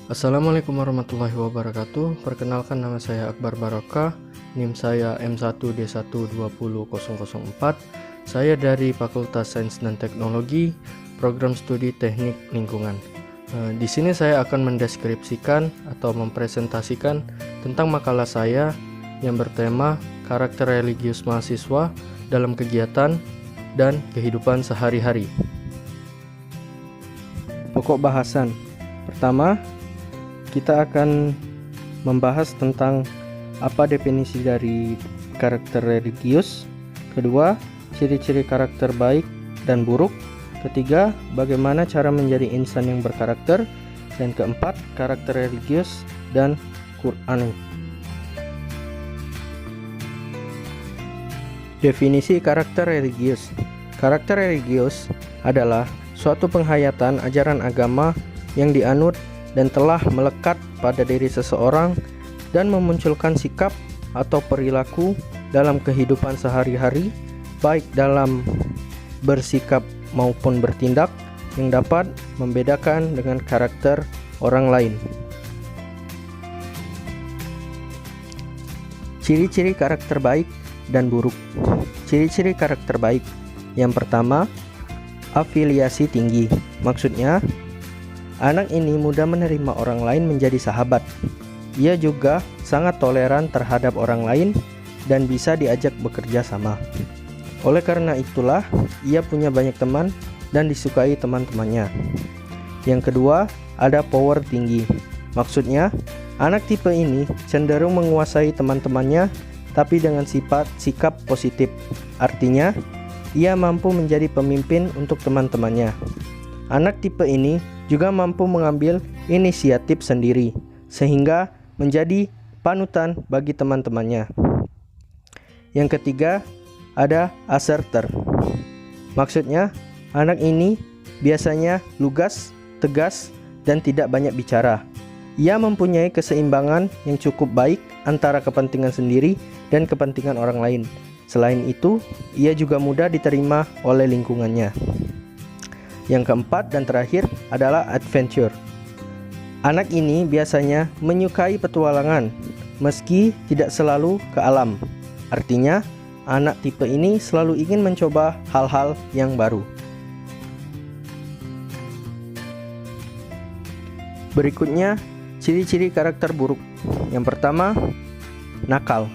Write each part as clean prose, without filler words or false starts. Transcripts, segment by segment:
Assalamualaikum warahmatullahi wabarakatuh. Perkenalkan, nama saya Akbar Barokah. NIM saya M1D1200004. Saya dari Fakultas Sains dan Teknologi, Program Studi Teknik Lingkungan. Di sini saya akan mendeskripsikan atau mempresentasikan tentang makalah saya yang bertema karakter religius mahasiswa dalam kegiatan dan kehidupan sehari-hari. Pokok bahasan pertama, kita akan membahas tentang apa definisi dari karakter religius. Kedua, ciri-ciri karakter baik dan buruk. Ketiga, bagaimana cara menjadi insan yang berkarakter. Dan keempat, karakter religius dan Qur'ani. Definisi karakter religius. Karakter religius adalah suatu penghayatan ajaran agama yang dianut dan telah melekat pada diri seseorang dan memunculkan sikap atau perilaku dalam kehidupan sehari-hari, baik dalam bersikap maupun bertindak, yang dapat membedakan dengan karakter orang lain. Ciri-ciri karakter baik dan buruk. Ciri-ciri karakter baik. Yang pertama, afiliasi tinggi. Maksudnya, anak ini mudah menerima orang lain menjadi sahabat. Ia juga sangat toleran terhadap orang lain dan bisa diajak bekerja sama. Oleh karena itulah, ia punya banyak teman dan disukai teman-temannya. Yang kedua, ada power tinggi. Maksudnya, anak tipe ini cenderung menguasai teman-temannya tapi dengan sikap positif. Artinya, ia mampu menjadi pemimpin untuk teman-temannya. Anak tipe ini juga mampu mengambil inisiatif sendiri, sehingga menjadi panutan bagi teman-temannya. Yang ketiga, ada asserter. Maksudnya, anak ini biasanya lugas, tegas, dan tidak banyak bicara. Ia mempunyai keseimbangan yang cukup baik antara kepentingan sendiri dan kepentingan orang lain. Selain itu, ia juga mudah diterima oleh lingkungannya. Yang keempat dan terakhir adalah adventure. Anak ini biasanya menyukai petualangan, meski tidak selalu ke alam. Artinya, anak tipe ini selalu ingin mencoba hal-hal yang baru. Berikutnya, ciri-ciri karakter buruk. Yang pertama, nakal.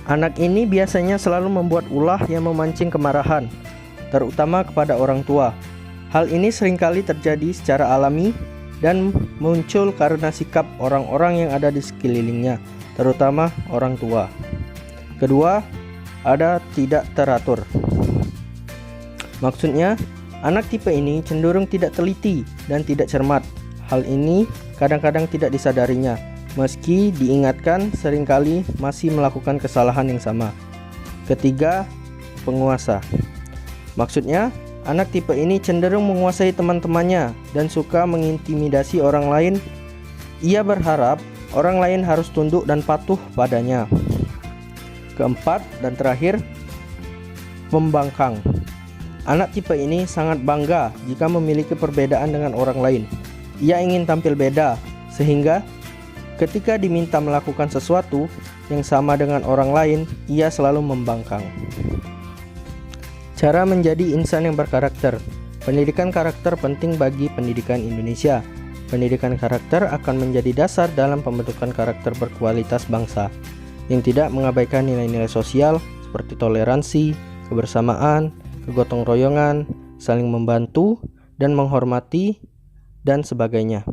Anak ini biasanya selalu membuat ulah yang memancing kemarahan, terutama kepada orang tua. Hal ini seringkali terjadi secara alami dan muncul karena sikap orang-orang yang ada di sekelilingnya, terutama orang tua. Kedua, ada tidak teratur. Maksudnya, anak tipe ini cenderung tidak teliti dan tidak cermat. Hal ini kadang-kadang tidak disadarinya, meski diingatkan seringkali masih melakukan kesalahan yang sama. Ketiga, penguasa. Maksudnya, anak tipe ini cenderung menguasai teman-temannya dan suka mengintimidasi orang lain. Ia berharap orang lain harus tunduk dan patuh padanya. Keempat dan terakhir, pembangkang. Anak tipe ini sangat bangga jika memiliki perbedaan dengan orang lain. Ia ingin tampil beda, sehingga ketika diminta melakukan sesuatu yang sama dengan orang lain, ia selalu membangkang. Cara menjadi insan yang berkarakter. Pendidikan karakter penting bagi pendidikan Indonesia. Pendidikan karakter akan menjadi dasar dalam pembentukan karakter berkualitas bangsa, yang tidak mengabaikan nilai-nilai sosial seperti toleransi, kebersamaan, kegotong royongan, saling membantu, dan menghormati, dan sebagainya.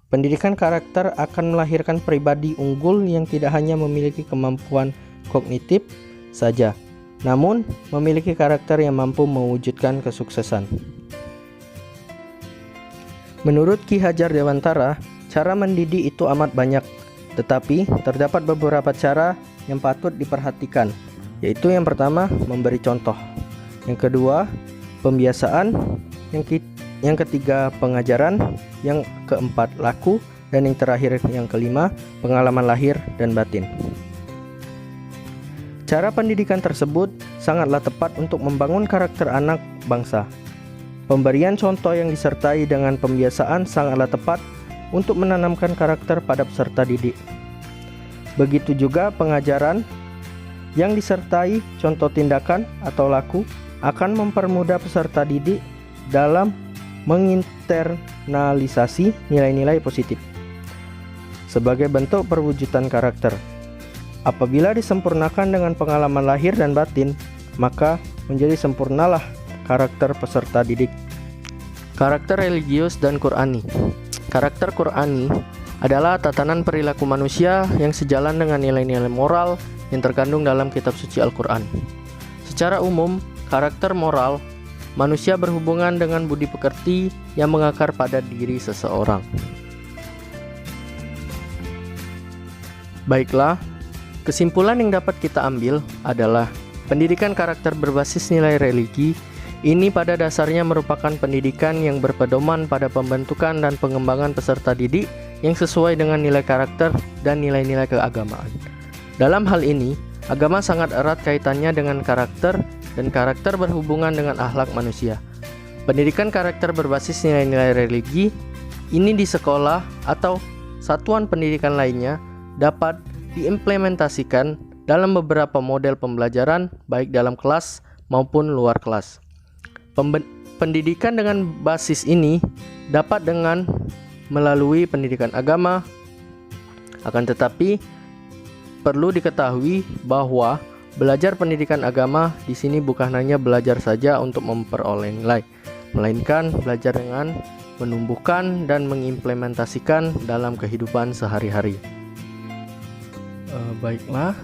Pendidikan karakter akan melahirkan pribadi unggul yang tidak hanya memiliki kemampuan kognitif saja, namun memiliki karakter yang mampu mewujudkan kesuksesan. Menurut Ki Hajar Dewantara, cara mendidik itu amat banyak, tetapi terdapat beberapa cara yang patut diperhatikan, yaitu yang pertama, memberi contoh. Yang kedua, pembiasaan. Yang ketiga, pengajaran. Yang keempat, laku. Dan yang terakhir, yang kelima, pengalaman lahir dan batin. Cara pendidikan tersebut sangatlah tepat untuk membangun karakter anak bangsa. Pemberian contoh yang disertai dengan pembiasaan sangatlah tepat untuk menanamkan karakter pada peserta didik. Begitu juga pengajaran yang disertai contoh tindakan atau laku akan mempermudah peserta didik dalam menginternalisasi nilai-nilai positif sebagai bentuk perwujudan karakter. Apabila disempurnakan dengan pengalaman lahir dan batin, maka menjadi sempurnalah karakter peserta didik. Karakter religius dan Qur'ani. Karakter Qur'ani adalah tatanan perilaku manusia yang sejalan dengan nilai-nilai moral yang terkandung dalam kitab suci Al-Quran. Secara umum, karakter moral manusia berhubungan dengan budi pekerti yang mengakar pada diri seseorang. Baiklah, kesimpulan yang dapat kita ambil adalah pendidikan karakter berbasis nilai religi ini pada dasarnya merupakan pendidikan yang berpedoman pada pembentukan dan pengembangan peserta didik yang sesuai dengan nilai karakter dan nilai-nilai keagamaan. Dalam hal ini, agama sangat erat kaitannya dengan karakter dan karakter berhubungan dengan akhlak manusia. Pendidikan karakter berbasis nilai-nilai religi ini di sekolah atau satuan pendidikan lainnya dapat diimplementasikan dalam beberapa model pembelajaran baik dalam kelas maupun luar kelas. Pendidikan dengan basis ini dapat dengan melalui pendidikan agama, akan tetapi perlu diketahui bahwa belajar pendidikan agama di sini bukan hanya belajar saja untuk memperoleh nilai, melainkan belajar dengan menumbuhkan dan mengimplementasikan dalam kehidupan sehari-hari. Baiklah,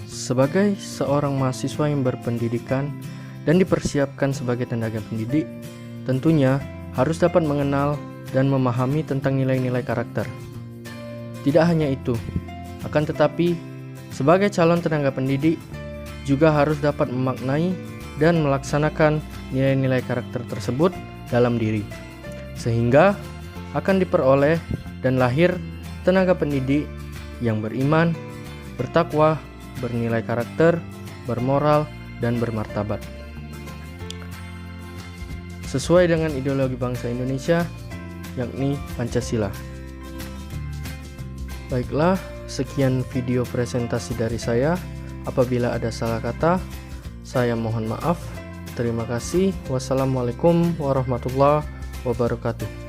sebagai seorang mahasiswa yang berpendidikan dan dipersiapkan sebagai tenaga pendidik, tentunya harus dapat mengenal dan memahami tentang nilai-nilai karakter. Tidak hanya itu, akan tetapi sebagai calon tenaga pendidik juga harus dapat memaknai dan melaksanakan nilai-nilai karakter tersebut dalam diri, sehingga akan diperoleh dan lahir tenaga pendidik yang beriman, bertakwa, bernilai karakter, bermoral, dan bermartabat sesuai dengan ideologi bangsa Indonesia, yakni Pancasila. Baiklah, sekian video presentasi dari saya. Apabila ada salah kata, saya mohon maaf. Terima kasih. Wassalamualaikum warahmatullahi wabarakatuh.